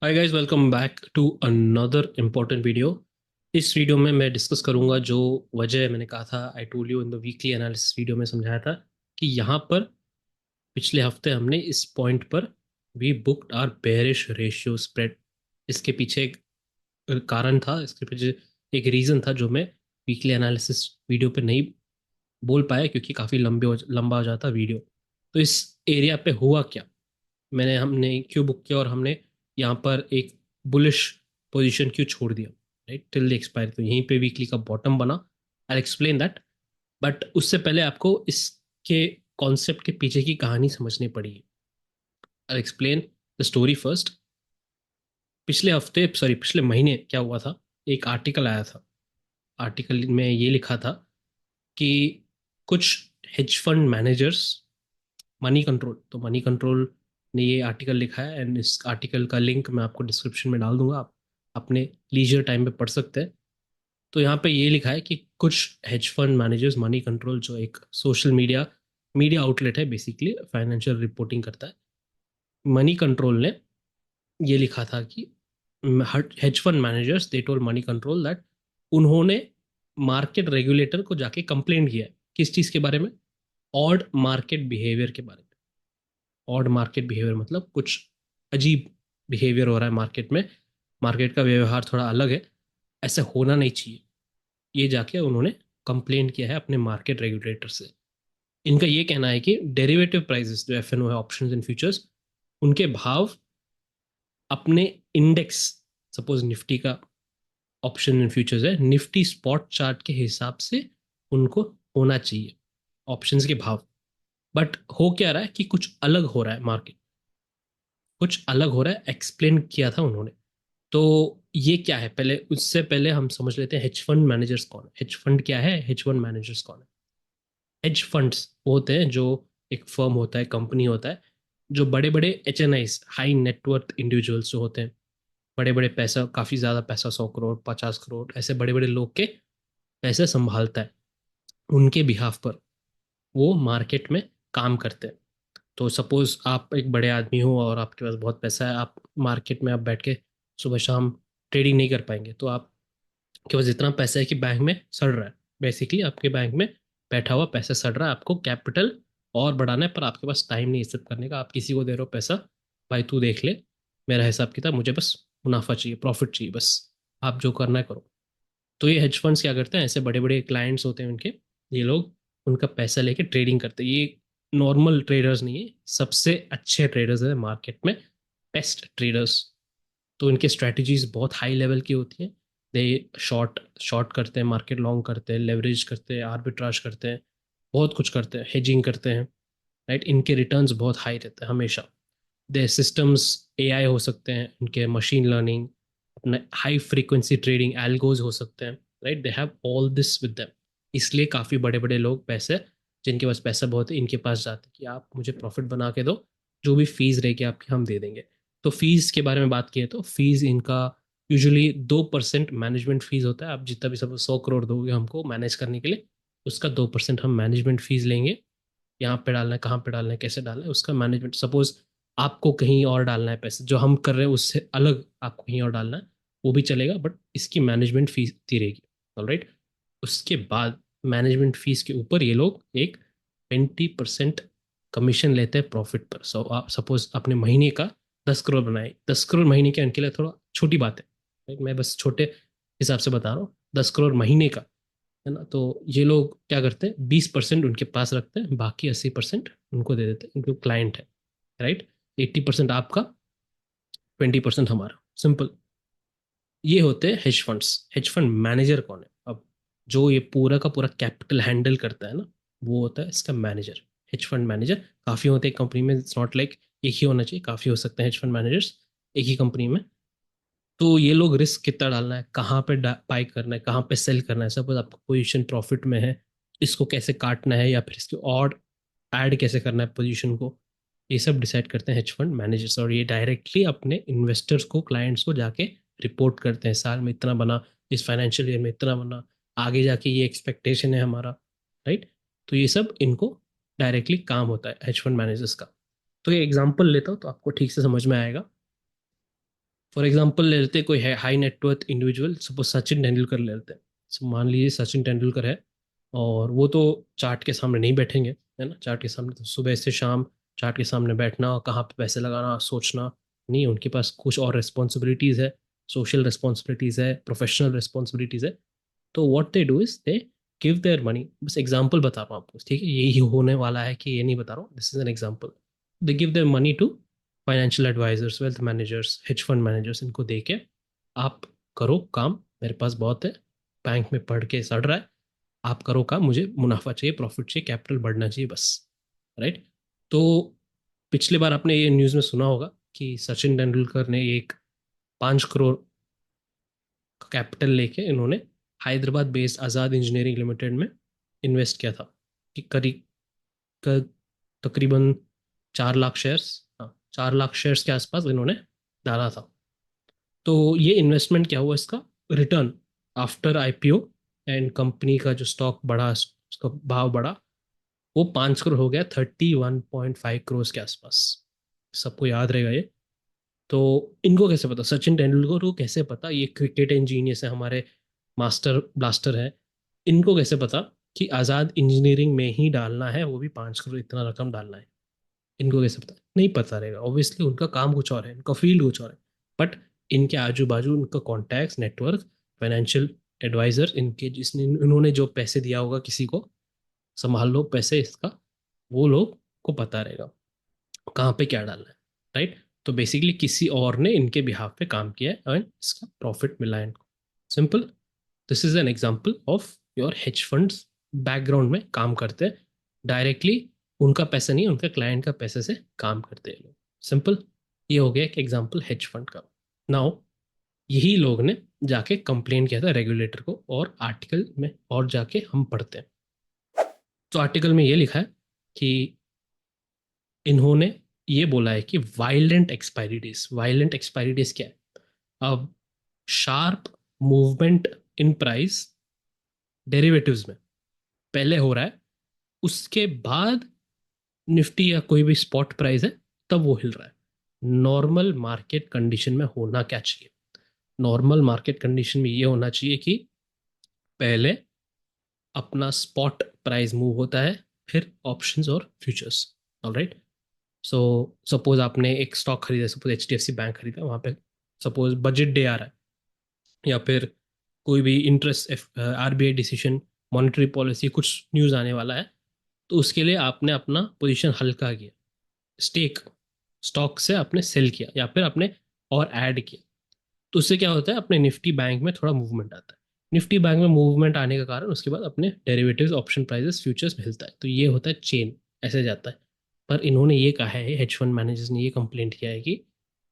Hi guys, welcome back to another important video. इस video में मैं डिस्कस करूंगा जो वजह मैंने कहा था, I told you in the weekly analysis video में समझाया था कि यहाँ पर पिछले हफ्ते हमने इस पॉइंट पर we booked our bearish ratio spread. इसके पीछे एक कारण था, इसके पीछे एक रीज़न था जो मैं वीकली एनालिसिस वीडियो पे नहीं बोल पाया क्योंकि काफ़ी लंबा हो जाता वीडियो। तो इस एरिया पे हुआ क्या, हमने क्यों बुक किया और हमने यहाँ पर एक बुलिश पोजीशन क्यों छोड़ दिया, राइट, टिल द एक्सपायरी। तो यहीं पे वीकली का बॉटम बना। आई एक्सप्लेन दैट, बट उससे पहले आपको इसके कॉन्सेप्ट के पीछे की कहानी समझनी पड़ेगी। I explain the story first. पिछले महीने क्या हुआ था, एक आर्टिकल आया था। आर्टिकल में ये लिखा था कि कुछ hedge fund managers, money control, तो मनी कंट्रोल ने ये आर्टिकल लिखा है एंड इस आर्टिकल का लिंक मैं आपको डिस्क्रिप्शन में डाल दूंगा, आप अपने लीजर टाइम पे पढ़ सकते हैं। तो यहाँ पे ये लिखा है कि कुछ hedge fund managers, money control जो एक सोशल मीडिया मीडिया आउटलेट है, बेसिकली फाइनेंशियल रिपोर्टिंग करता है, मनी कंट्रोल ने ये लिखा था कि hedge fund managers they told money control that उन्होंने मार्केट रेगुलेटर को जाके कंप्लेंट किया है। किस चीज़ के बारे में? ऑड मार्केट बिहेवियर के बारे में। ऑड मार्केट बिहेवियर मतलब कुछ अजीब बिहेवियर हो रहा है मार्केट में, मार्केट का व्यवहार थोड़ा अलग है, ऐसे होना नहीं चाहिए। ये जाके उन्होंने कंप्लेंट किया है अपने मार्केट रेगुलेटर से। इनका ये कहना है कि डेरिवेटिव प्राइसेस जो एफएनओ है, ऑप्शंस एंड फ्यूचर्स, उनके भाव अपने इंडेक्स, सपोज निफ्टी का ऑप्शन एंड फ्यूचर्स है, निफ्टी स्पॉट चार्ट के हिसाब से उनको होना चाहिए ऑप्शंस के भाव। बट हो क्या रहा है कि कुछ अलग हो रहा है मार्केट, कुछ अलग हो रहा है, एक्सप्लेन किया था उन्होंने। तो ये क्या है, पहले उससे पहले हम समझ लेते हैं हेज फंड मैनेजर्स कौन है। हेज फंड क्या है, हेज फंड मैनेजर्स कौन है? हेज फंड्स वो होते हैं जो एक फर्म होता है, कंपनी होता है, जो बड़े बड़े H N Is, high net worth individuals जो होते हैं, बड़े बड़े पैसा, काफ़ी ज़्यादा पैसा, 100 करोड़, 50 करोड़, ऐसे बड़े बड़े लोग के पैसे संभालता है, उनके बिहाफ पर वो मार्केट में काम करते हैं। तो सपोज आप एक बड़े आदमी हो और आपके पास बहुत पैसा है, आप मार्केट में आप बैठ के सुबह शाम ट्रेडिंग नहीं कर पाएंगे, तो आपके पास इतना पैसा है कि बैंक में सड़ रहा है, बेसिकली आपके बैंक में बैठा हुआ पैसा सड़ रहा है, आपको कैपिटल और बढ़ाना है पर आपके पास टाइम नहीं है सब करने का। आप किसी को दे रहे हो पैसा, भाई तू देख ले मेरा हिसाब किताब, मुझे बस मुनाफा चाहिए, प्रॉफिट चाहिए, बस आप जो करना है करो। तो ये हेज फंड्स क्या करते हैं, ऐसे बड़े बड़े क्लाइंट्स होते हैं उनके, ये लोग उनका पैसा लेके ट्रेडिंग करते हैं। ये नॉर्मल ट्रेडर्स नहीं है, सबसे अच्छे ट्रेडर्स हैं मार्केट में, बेस्ट ट्रेडर्स। तो इनके स्ट्रेटजीज बहुत हाई लेवल की होती हैं। दे शॉर्ट शॉर्ट करते हैं, मार्केट लॉन्ग करते हैं, लेवरेज करते हैं, आर्बिट्राज करते हैं, बहुत कुछ करते हैं, हेजिंग करते हैं, राइट। इनके रिटर्न्स बहुत हाई रहते हैं हमेशा। दे सिस्टम्स एआई हो सकते हैं, उनके मशीन लर्निंग, अपने हाई फ्रीक्वेंसी ट्रेडिंग एल्गोज हो सकते हैं, right. They have all this with them. इसलिए काफ़ी बड़े बड़े लोग, पैसे जिनके पास पैसा बहुत है, इनके पास जाते हैं कि आप मुझे प्रॉफिट बना के दो, जो भी फीस रहेगी आपकी हम दे देंगे। तो फीस के बारे में बात किए तो फीस इनका यूजुअली 2% मैनेजमेंट फीस होता है। आप जितना भी सब 100 करोड़ दोगे हमको मैनेज करने के लिए, उसका 2% हम मैनेजमेंट फीस लेंगे। यहाँ पे डालना है, कहाँ पे डालना है, कैसे डालना है, उसका मैनेजमेंट। सपोज आपको कहीं और डालना है पैसे, जो हम कर रहे हैं उससे अलग आपको कहीं और डालना है, वो भी चलेगा, बट इसकी मैनेजमेंट फीस इतनी रहेगी। ऑलराइट। उसके बाद मैनेजमेंट फीस के ऊपर ये लोग एक 20% कमीशन लेते हैं प्रॉफिट पर। सो आप सपोज अपने महीने का 10 करोड़ बनाए, 10 करोड़ महीने के उनके लिए थोड़ा छोटी बात है, right? मैं बस छोटे हिसाब से बता रहा हूँ, 10 करोड़ महीने का, है ना। तो ये लोग क्या करते हैं, 20% उनके पास रखते हैं, बाकी 80% उनको दे देते हैं, उनको क्लाइंट है, राइट। 80% आपका, 20% हमारा, सिंपल। ये होते हैं hedge funds. Hedge fund manager कौन है अब, जो ये पूरा का पूरा कैपिटल हैंडल करता है ना, वो होता है इसका मैनेजर। हेज फंड मैनेजर काफ़ी होते हैं कंपनी में, इट्स नॉट लाइक एक ही होना चाहिए, काफ़ी हो सकते हैं हेज फंड मैनेजर्स एक ही कंपनी में। तो ये लोग रिस्क कितना डालना है, कहाँ पे बाई करना है, कहाँ पे सेल करना है, सपोज आपका पोजीशन प्रॉफिट में है, इसको कैसे काटना है या फिर इसको और ऐड कैसे करना है पोजीशन को, ये सब डिसाइड करते हैं हेज फंड मैनेजर्स। और ये डायरेक्टली अपने इन्वेस्टर्स को, क्लाइंट्स को जाके रिपोर्ट करते हैं, साल में इतना बना, इस फाइनेंशियल ईयर में इतना बना, आगे जाके ये एक्सपेक्टेशन है हमारा, राइट। तो ये सब इनको डायरेक्टली काम होता है हेज फंड मैनेजर्स का। तो ये एग्जांपल लेता हूँ तो आपको ठीक से समझ में आएगा। फॉर एग्जांपल ले लेते हैं कोई है high net worth individual, suppose Sachin Tendulkar ले लेते हैं। मान लीजिए सचिन तेंदुलकर है, और वो तो चार्ट के सामने नहीं बैठेंगे, है ना। चार्ट के सामने तो सुबह से शाम चार्ट के सामने बैठना, कहाँ पे पैसे लगाना, सोचना नहीं। उनके पास कुछ और रिस्पॉन्सिबिलिटीज़ है, सोशल रिस्पॉन्सिबिलिटीज़ है, प्रोफेशनल रिस्पॉन्सिबिलिटीज़ है। तो what they do is they give their money. बस एग्जांपल बता रहा हूँ आपको, ठीक है, यही होने वाला है कि ये नहीं बता रहा हूँ, this is an example. They give their money to financial advisers, wealth managers, hedge fund managers. इनको दे के आप करो काम, मेरे पास बहुत है, बैंक में पढ़ के सड़ रहा है, आप करो काम, मुझे मुनाफा चाहिए, प्रॉफिट चाहिए, कैपिटल बढ़ना चाहिए, बस। राइट। तो पिछली बार आपने ये न्यूज़ में सुना होगा कि सचिन तेंदुलकर ने एक 5 करोड़ कैपिटल लेके इन्होंने हैदराबाद बेस्ड आज़ाद इंजीनियरिंग लिमिटेड में इन्वेस्ट किया था। कि करीब तकरीबन 4 लाख शेयर्स, हाँ 4 लाख शेयर्स के आसपास इन्होंने डाला था। तो ये इन्वेस्टमेंट क्या हुआ, इसका return after IPO and company का जो स्टॉक बढ़ा, उसका भाव बढ़ा, वो 5 करोड़ हो गया, 31.5 करोड़ के आसपास। सबको याद रहेगा ये। तो इनको कैसे पता, सचिन तेंदुलकर को कैसे पता, ये क्रिकेट इंजीनियर्स है हमारे, मास्टर ब्लास्टर है, इनको कैसे पता कि आज़ाद इंजीनियरिंग में ही डालना है, वो भी 5 करोड़ इतना रकम डालना है। इनको कैसे पता, नहीं पता रहेगा, ऑब्वियसली उनका काम कुछ और है, इनका फील्ड कुछ और है। बट इनके आजू बाजू उनका कॉन्टैक्ट्स, नेटवर्क, फाइनेंशियल एडवाइजर, इनके जिसने इन्होंने जो पैसे दिया होगा किसी को, संभाल लो पैसे इसका, वो लोग को पता रहेगा कहाँ पे क्या डालना है। राइट। तो बेसिकली किसी और ने इनके बिहाफ पे काम किया है एंड इसका प्रॉफिट मिला है इनको। Simple. This is an example of your hedge funds background में काम करते हैं, डायरेक्टली उनका पैसा नहीं, उनके क्लाइंट का पैसे से काम करते हैं लोग। सिंपल। ये हो गया एक एग्जांपल हेज फंड का। नाउ यही लोग ने जाके कंप्लेन किया था रेगुलेटर को, और आर्टिकल में और जाके हम पढ़ते हैं। तो आर्टिकल में ये लिखा है कि इन्होंने ये बोला है कि violent expiry days, violent expiry days क्या है, अब sharp movement in price derivatives में पहले हो रहा है, उसके बाद निफ्टी या कोई भी स्पॉट प्राइस है तब वो हिल रहा है। नॉर्मल मार्केट कंडीशन में होना क्या चाहिए, नॉर्मल मार्केट कंडीशन में ये होना चाहिए कि पहले अपना स्पॉट प्राइस मूव होता है, फिर ऑप्शंस और फ्यूचर्स। ऑलराइट। सो सपोज आपने एक स्टॉक खरीदा, सपोज HDFC बैंक खरीदा, वहाँ पे सपोज बजट डे आ रहा है, या फिर कोई भी interest RBI decision, monetary policy, कुछ न्यूज़ आने वाला है, तो उसके लिए आपने अपना पोजीशन हल्का किया, स्टेक स्टॉक से आपने सेल किया या फिर आपने और ऐड किया। तो उससे क्या होता है, अपने निफ्टी बैंक में थोड़ा मूवमेंट आता है। निफ्टी बैंक में मूवमेंट आने का कारण उसके बाद अपने डेरिवेटिव्स, ऑप्शन प्राइसेस, फ्यूचर्स मिलता है। तो ये होता है चेन, ऐसे जाता है। पर इन्होंने ये कहा है, हेज फंड मैनेजर्स ने ये कंप्लेंट किया है कि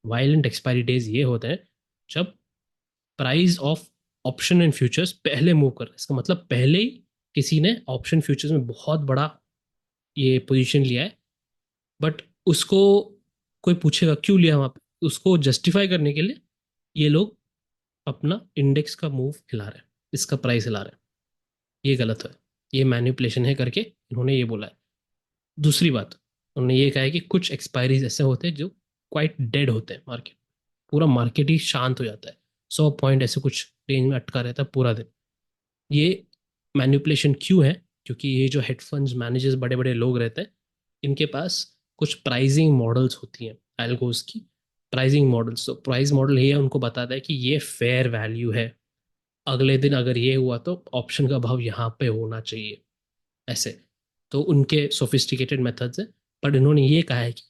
वायलेंट एक्सपायरी डेज ये होते हैं जब price of option and futures पहले मूव कर रहा है। इसका मतलब पहले ही किसी ने ऑप्शन फ्यूचर्स में बहुत बड़ा ये पोजीशन लिया है, बट उसको कोई पूछेगा क्यों लिया वहां पे, उसको जस्टिफाई करने के लिए ये लोग अपना इंडेक्स का मूव हिला रहे हैं, इसका प्राइस हिला रहे हैं। ये गलत है, ये मैनिपुलेशन है करके इन्होंने ये बोला है। दूसरी बात, उन्होंने ये कहा है कि कुछ एक्सपायरीज ऐसे होते हैं जो क्वाइट डेड होते हैं, मार्केट पूरा मार्केट ही शांत हो जाता है, 100 पॉइंट ऐसे कुछ रेंज में अटका रहता है पूरा दिन। ये मैनिपुलेशन क्यों है, क्योंकि ये जो हेड फंड्स मैनेजर्स, बड़े बड़े लोग रहते हैं, इनके पास कुछ प्राइसिंग मॉडल्स होती हैं, एल्गोस की प्राइसिंग मॉडल्स। तो प्राइस मॉडल ये उनको बताता है कि ये फेयर वैल्यू है, अगले दिन अगर ये हुआ तो ऑप्शन का भाव यहाँ पे होना चाहिए, ऐसे। तो उनके सोफिस्टिकेटेड मेथड्स हैं। बट इन्होंने ये कहा है कि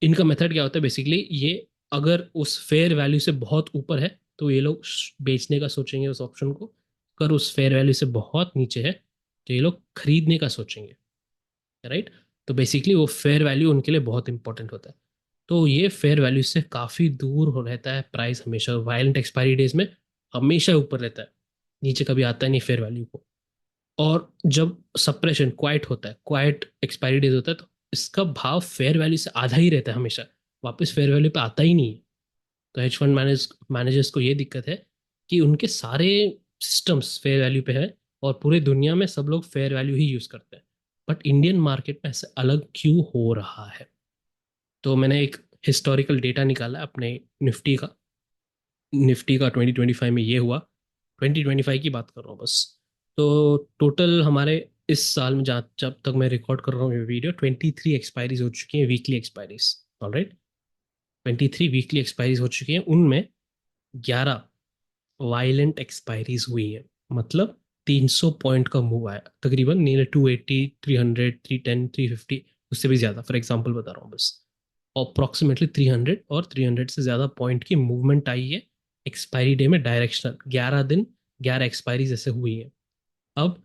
इनका मेथड क्या होता है, बेसिकली ये अगर उस फेयर वैल्यू से बहुत ऊपर है तो ये लोग बेचने का सोचेंगे उस ऑप्शन को, अगर उस फेयर वैल्यू से बहुत नीचे है तो ये लोग खरीदने का सोचेंगे। राइट। तो बेसिकली वो फेयर वैल्यू उनके लिए बहुत इंपॉर्टेंट होता है। तो ये फेयर वैल्यू से काफ़ी दूर हो रहता है प्राइस, हमेशा वायलेंट एक्सपायरी डेज में हमेशा ऊपर रहता है, नीचे कभी आता है नहीं फेयर वैल्यू को। और जब सप्रेशन क्वाइट होता है, क्वाइट एक्सपायरी डेज होता है, तो इसका भाव फेयर वैल्यू से आधा ही रहता है हमेशा, वापस फेयर वैल्यू पे आता ही नहीं है। तो हेज फंड मैनेजर्स को ये दिक्कत है कि उनके सारे सिस्टम्स फेयर वैल्यू पे है, और पूरे दुनिया में सब लोग फेयर वैल्यू ही यूज़ करते हैं, बट इंडियन मार्केट में ऐसे अलग क्यों हो रहा है। तो मैंने एक हिस्टोरिकल डेटा निकाला अपने निफ्टी का, निफ्टी का 2025 में ये हुआ, 2025 की बात कर रहा हूँ बस। तो टोटल हमारे इस साल में, जहाँ जब तक मैं रिकॉर्ड कर रहा हूँ ये वीडियो, 23 एक्सपायरीज हो चुकी हैं, weekly expiries. Alright, 23 weekly expiries हो चुकी हैं, उनमें 11 वायलेंट एक्सपायरीज हुई हैं। मतलब 300 पॉइंट का मूव आया, तकरीबन नीयर 280, 300, 310, 350, उससे भी ज़्यादा। फॉर एग्जांपल बता रहा हूँ बस, अप्रॉक्सीमेटली 300 और 300 से ज़्यादा पॉइंट की मूवमेंट आई है एक्सपायरी डे में, डायरेक्शनल। 11 दिन 11 एक्सपायरीज ऐसे हुई हैं। अब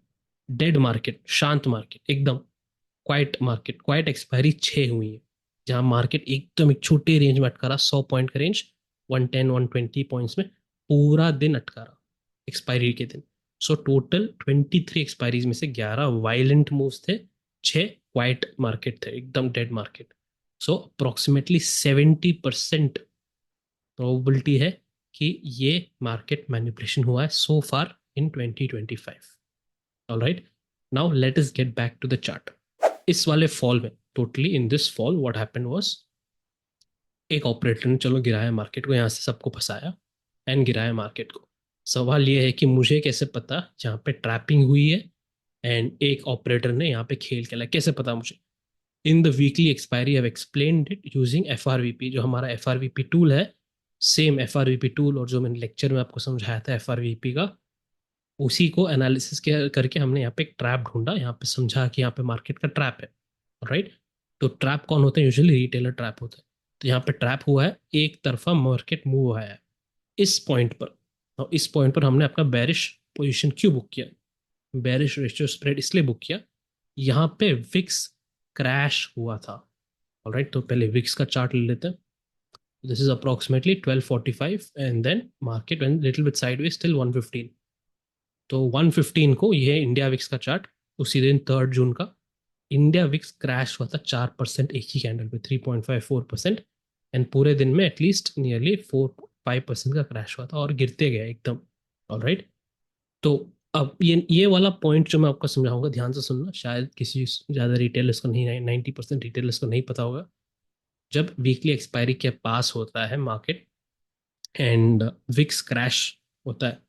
डेड मार्केट, शांत मार्केट, एकदम क्वाइट मार्केट, क्वाइट एक्सपायरी 6 हुई है, जहां मार्केट एकदम एक छोटे रेंज में अटका रहा, 100 पॉइंट का रेंज, 110, 120 पॉइंट्स में पूरा दिन अटका रहा एक्सपायरी के दिन। सो टोटल 23 एक्सपायरीज में से 11 वायलेंट मूव्स थे, 6 क्वाइट मार्केट थे, एकदम dead market. So approximately 70% probability है कि ये मार्केट मैनिपुलेशन हुआ है so far in 2025। Alright, now let us get back to the chart. इस वाले फॉल में, totally in this fall what happened was, एक ऑपरेटर ने चलो गिराया मार्केट को, यहाँ से सबको फंसाया एंड गिराया मार्केट को। सवाल ये है कि मुझे कैसे पता जहाँ पे ट्रैपिंग हुई है एंड एक ऑपरेटर ने यहाँ पे खेल खेला, कैसे पता मुझे? In the weekly expiry have explained it using FRVP, जो हमारा एफआरवीपी टूल है, सेम एफआरवीपी टूल, और जो मैंने लेक्चर में आपको समझाया था एफआरवीपी का, उसी को एनालिसिस करके हमने यहाँ पे एक ट्रैप ढूंढा, यहाँ पे समझा कि यहाँ पे मार्केट का ट्रैप है। राइट, तो ट्रैप कौन होता है? यूजुअली रिटेलर ट्रैप होता है। तो यहाँ पे ट्रैप हुआ है, एक तरफा मार्केट मूव हुआ है इस पॉइंट पर। और इस पॉइंट पर हमने अपना बेरिश पोजीशन क्यों बुक किया? बेरिश रेशियो स्प्रेड इसलिए बुक किया, यहाँ पे विक्स क्रैश हुआ था। ऑलराइट, तो पहले विक्स का चार्ट ले लेते हैं। This is approximately 1245 and then market went little bit sideways till 115। तो 115 को, ये इंडिया विक्स का चार्ट, उसी दिन 3 जून का इंडिया विक्स क्रैश हुआ था 4% एक ही कैंडल पे, 3.54%। एंड पूरे दिन में एटलीस्ट नियरली 4-5% का क्रैश हुआ था और गिरते गए एकदम। ऑलराइट, तो अब ये वाला पॉइंट जो मैं आपको समझाऊंगा, ध्यान से सुनना, शायद किसी ज़्यादा रिटेलर्स को नहीं, 90% रिटेलर्स को नहीं पता होगा। जब वीकली एक्सपायरी के पास होता है मार्केट एंड विक्स क्रैश होता है,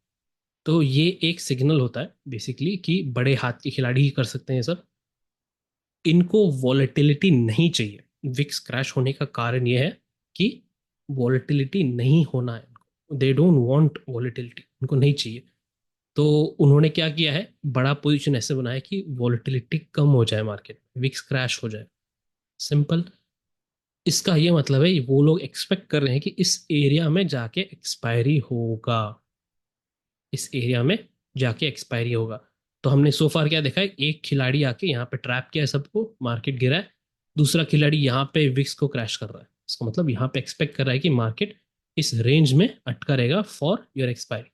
तो ये एक सिग्नल होता है बेसिकली कि बड़े हाथ के खिलाड़ी ही कर सकते हैं ये सब। इनको वॉलेटिलिटी नहीं चाहिए। विक्स क्रैश होने का कारण ये है कि वॉलेटिलिटी नहीं होना है, दे डोंट वांट वॉलेटिलिटी, उनको नहीं चाहिए। तो उन्होंने क्या किया है, बड़ा पोजीशन ऐसे बनाया कि वॉलेटिलिटी कम हो जाए, मार्केट विक्स क्रैश हो जाए। सिंपल, इसका ये मतलब है वो लोग एक्सपेक्ट कर रहे हैं कि इस एरिया में जाके एक्सपायरी होगा, इस एरिया में जाके एक्सपायरी होगा। तो हमने सो फार क्या देखा है, एक खिलाड़ी आके यहाँ पे ट्रैप किया है सबको, मार्केट गिरा है। दूसरा खिलाड़ी यहाँ पे विक्स को क्रैश कर रहा है, इसका मतलब यहाँ पे एक्सपेक्ट कर रहा है कि मार्केट इस रेंज में अटका रहेगा फॉर योर एक्सपायरी।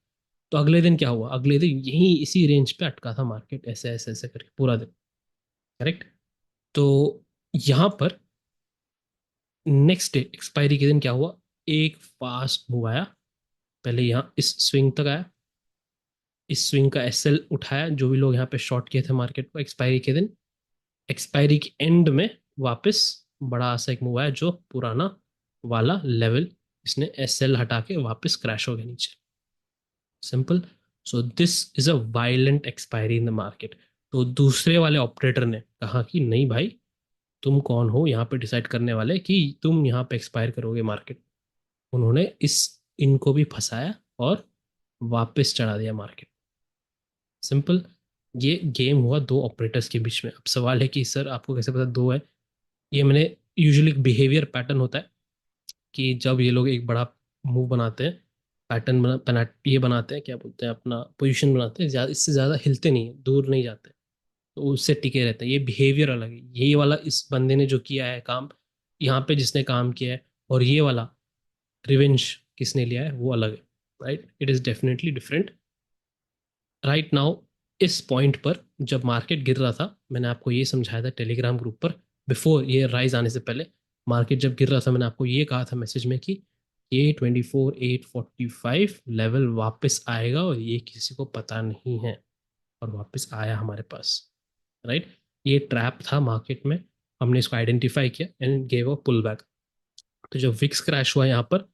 तो अगले दिन क्या हुआ? अगले दिन यही इसी रेंज पे अटका था मार्केट, ऐसे ऐसे ऐसे करके पूरा दिन। करेक्ट। तो यहाँ पर नेक्स्ट डे एक्सपायरी के दिन क्या हुआ, एक फास्ट मूव आया। पहले यहाँ इस स्विंग तक आया, इस स्विंग का एसएल उठाया, जो भी लोग यहाँ पे शॉर्ट किए थे मार्केट को एक्सपायरी के दिन। एक्सपायरी के एंड में वापस बड़ा सा एक मूव आया, जो पुराना वाला लेवल, इसने एसएल हटा के वापस क्रैश हो गया नीचे। Simple. So this is a violent expiry in the market. तो दूसरे वाले ऑपरेटर ने कहा कि नहीं भाई, तुम कौन हो यहाँ पे डिसाइड करने वाले कि तुम यहाँ पे एक्सपायर करोगे मार्केट? उन्होंने इस इनको भी फंसाया और वापस चढ़ा दिया मार्केट। सिंपल, ये गेम हुआ दो ऑपरेटर्स के बीच में। अब सवाल है कि सर आपको कैसे पता दो है? ये मैंने, यूजुअली बिहेवियर पैटर्न होता है कि जब ये लोग एक बड़ा मूव बनाते हैं, पैटर्न ये बनाते हैं, क्या बोलते हैं, अपना पोजीशन बनाते हैं, ज़्यादा इससे ज़्यादा हिलते नहीं है, दूर नहीं जाते, तो उससे टिके रहते हैं। ये बिहेवियर अलग है, यही वाला इस बंदे ने जो किया है काम, यहाँ पे जिसने काम किया है, और ये वाला रिवेंज किसने लिया है, वो अलग है। Right, it is definitely different. Right now, इस पॉइंट पर जब मार्केट गिर रहा था, मैंने आपको ये समझाया था टेलीग्राम ग्रुप पर, बिफोर ये राइज आने से पहले, मार्केट जब गिर रहा था, मैंने आपको ये कहा था मैसेज में कि ये 24,845 लेवल वापस आएगा और ये किसी को पता नहीं है, और वापस आया हमारे पास। राइट, ये ट्रैप था मार्केट में, हमने इसको आइडेंटिफाई किया and gave a pullback. तो जब विक्स क्रैश हुआ यहाँ पर,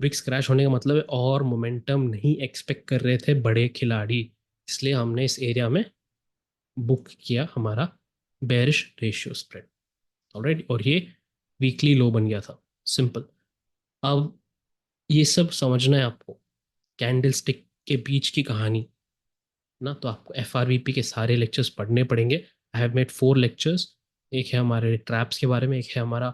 विक्स क्रैश होने का मतलब है और मोमेंटम नहीं एक्सपेक्ट कर रहे थे बड़े खिलाड़ी, इसलिए हमने इस एरिया में बुक किया हमारा बेरिश रेशियो स्प्रेड। ऑलराइट, और ये वीकली लो बन गया था। सिंपल। अब ये सब समझना है आपको, कैंडल स्टिक के बीच की कहानी ना, तो आपको एफ के सारे लेक्चर्स पढ़ने पड़ेंगे। I have made 4 lectures. एक है हमारे ट्रैप्स के बारे में, एक है हमारा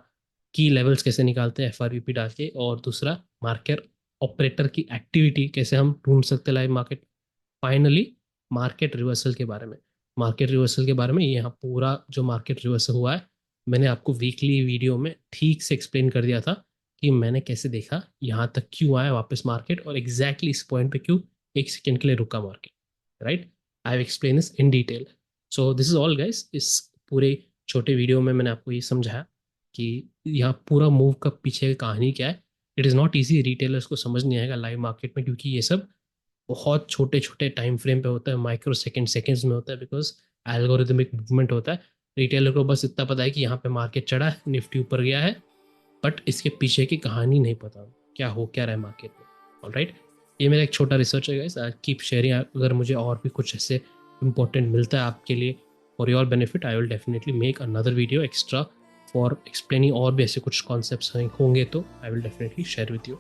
की लेवल्स कैसे निकालते हैं एफ डाल के, और दूसरा मार्केट ऑपरेटर की एक्टिविटी कैसे हम ढूंढ सकते हैं live market. Finally market reversal के बारे में। मार्केट रिवर्सल के बारे में यहाँ पूरा जो मार्केट रिवर्सल हुआ है, मैंने आपको वीकली वीडियो में ठीक से एक्सप्लेन कर दिया था कि मैंने कैसे देखा यहाँ तक क्यों आया वापस मार्केट, और एग्जैक्टली इस पॉइंट पे क्यों 1 सेकेंड के लिए रुका market. Right, I have explain this in detail. So this is all guys. इस पूरे छोटे वीडियो में मैंने आपको ये समझाया कि यहाँ पूरा मूव का पीछे की कहानी क्या है। It is not easy, retailers को समझ नहीं आएगा लाइव मार्केट में, क्योंकि ये सब बहुत छोटे छोटे टाइम फ्रेम पे होता है, माइक्रो सेकेंड सेकेंड्स में होता है, बिकॉज एल्गोरिदमिक मूवमेंट होता है। रिटेलर को बस इतना पता है कि यहाँ पे मार्केट चढ़ा है, निफ्टी ऊपर गया है, बट इसके पीछे की कहानी नहीं पता क्या हो क्या रहा है मार्केट में। ऑलराइट, ये मेरा एक छोटा रिसर्च है गाइस। I keep sharing. अगर मुझे और भी कुछ ऐसे इंपॉर्टेंट मिलता है आपके लिए for your benefit, I will definitely make another video extra for explaining. और भी ऐसे कुछ कॉन्सेप्ट्स होंगे तो I will definitely share with you.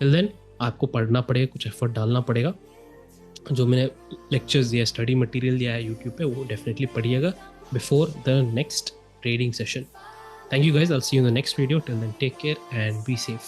Till then आपको पढ़ना पड़ेगा, कुछ एफर्ट डालना पड़ेगा। जो मैंने लेक्चर्स दिया, स्टडी मटेरियल दिया है यूट्यूब पे, वो डेफिनेटली पढ़िएगा before the next trading session. Thank you guys. I'll see you in the next video. Till then, take care and be safe.